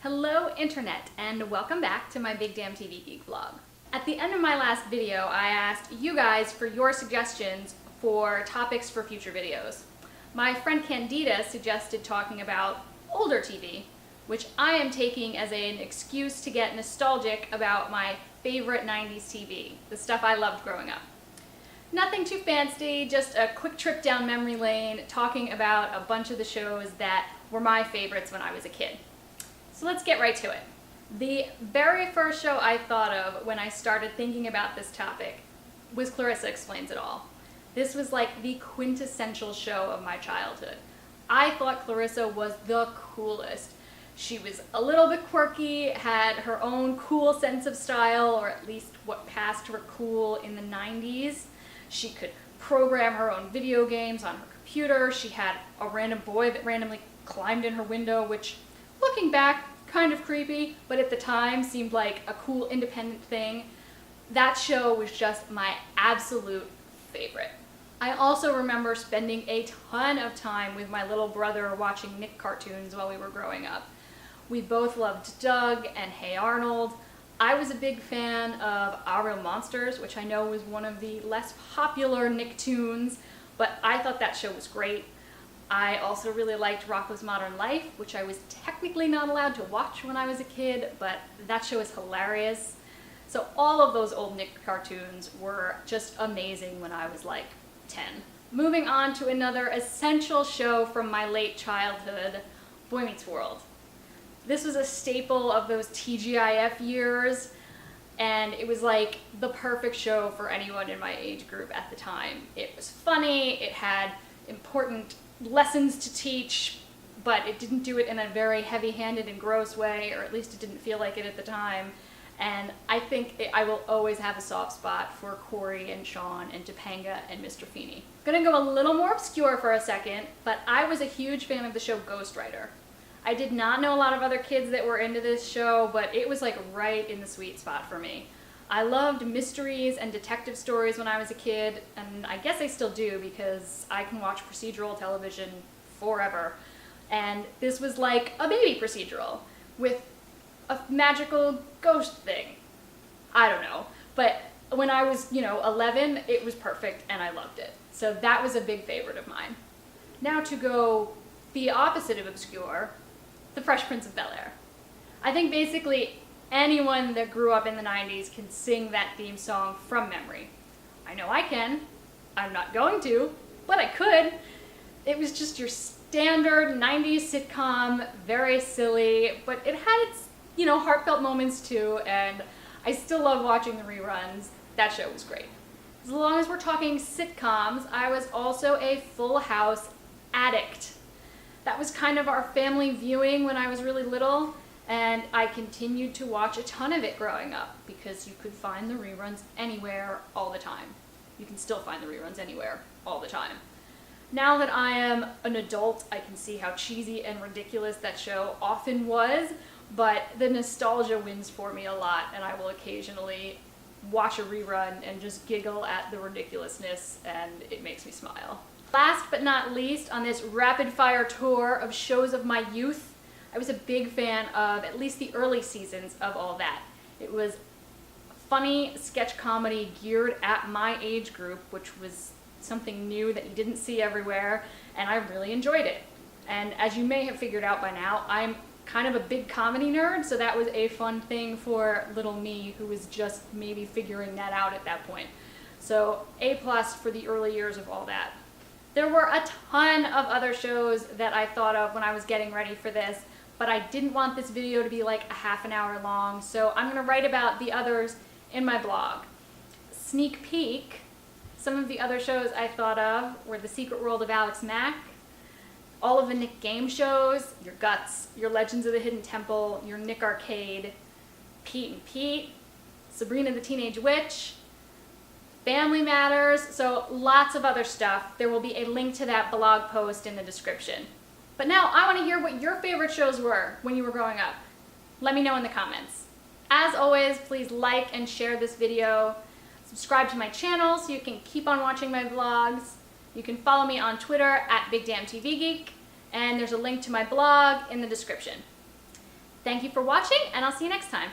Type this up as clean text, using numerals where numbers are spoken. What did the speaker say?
Hello Internet, and welcome back to my Big Damn TV Geek vlog. At the end of my last video, I asked you guys for your suggestions for topics for future videos. My friend Candida suggested talking about older TV, which I am taking as an excuse to get nostalgic about my favorite 90s TV, the stuff I loved growing up. Nothing too fancy, just a quick trip down memory lane talking about a bunch of the shows that were my favorites when I was a kid. So let's get right to it. The very first show I thought of when I started thinking about this topic was Clarissa Explains It All. This was like the quintessential show of my childhood. I thought Clarissa was the coolest. She was a little bit quirky, had her own cool sense of style, or at least what passed for cool in the 90s. She could program her own video games on her computer. She had a random boy that randomly climbed in her window, which, looking back, kind of creepy, but at the time seemed like a cool independent thing. That show was just my absolute favorite. I also remember spending a ton of time with my little brother watching Nick cartoons while we were growing up. We both loved Doug and Hey Arnold. I was a big fan of Our Real Monsters, which I know was one of the less popular Nicktoons, but I thought that show was great. I also really liked Rocko's Modern Life, which I was technically not allowed to watch when I was a kid, but that show is hilarious. So all of those old Nick cartoons were just amazing when I was like 10. Moving on to another essential show from my late childhood, Boy Meets World. This was a staple of those TGIF years, and it was like the perfect show for anyone in my age group at the time. It was funny, it had important lessons to teach, but it didn't do it in a very heavy-handed and gross way, or at least it didn't feel like it at the time. And I think I will always have a soft spot for Corey and Sean and Topanga and Mr. Feeney. Gonna go a little more obscure for a second, but I was a huge fan of the show Ghost Rider. I did not know a lot of other kids that were into this show, but it was like right in the sweet spot for me. I loved mysteries and detective stories when I was a kid, and I guess I still do because I can watch procedural television forever. And this was like a baby procedural with a magical ghost thing. I don't know. But when I was, 11, it was perfect and I loved it. So that was a big favorite of mine. Now to go the opposite of obscure, The Fresh Prince of Bel-Air. I think basically anyone that grew up in the 90s can sing that theme song from memory. I know I can. I'm not going to, but I could. It was just your standard 90s sitcom, very silly, but it had its, heartfelt moments too, and I still love watching the reruns. That show was great. As long as we're talking sitcoms, I was also a Full House addict. That was kind of our family viewing when I was really little. And I continued to watch a ton of it growing up because you could find the reruns anywhere all the time. You can still find the reruns anywhere all the time. Now that I am an adult, I can see how cheesy and ridiculous that show often was, but the nostalgia wins for me a lot, and I will occasionally watch a rerun and just giggle at the ridiculousness, and it makes me smile. Last but not least, on this rapid-fire tour of shows of my youth, I was a big fan of at least the early seasons of all that. It was funny sketch comedy geared at my age group, which was something new that you didn't see everywhere, and I really enjoyed it. And as you may have figured out by now, I'm kind of a big comedy nerd, so that was a fun thing for little me who was just maybe figuring that out at that point. So A+ for the early years of all that. There were a ton of other shows that I thought of when I was getting ready for this, but I didn't want this video to be like a half an hour long, so I'm going to write about the others in my blog. Sneak peek, some of the other shows I thought of were The Secret World of Alex Mack, all of the Nick game shows, your Guts, your Legends of the Hidden Temple, your Nick Arcade, Pete and Pete, Sabrina the Teenage Witch, Family Matters, so lots of other stuff. There will be a link to that blog post in the description. But now I want to hear what your favorite shows were when you were growing up. Let me know in the comments. As always, please like and share this video. Subscribe to my channel so you can keep on watching my vlogs. You can follow me on Twitter at BigDamnTVGeek, and there's a link to my blog in the description. Thank you for watching, and I'll see you next time.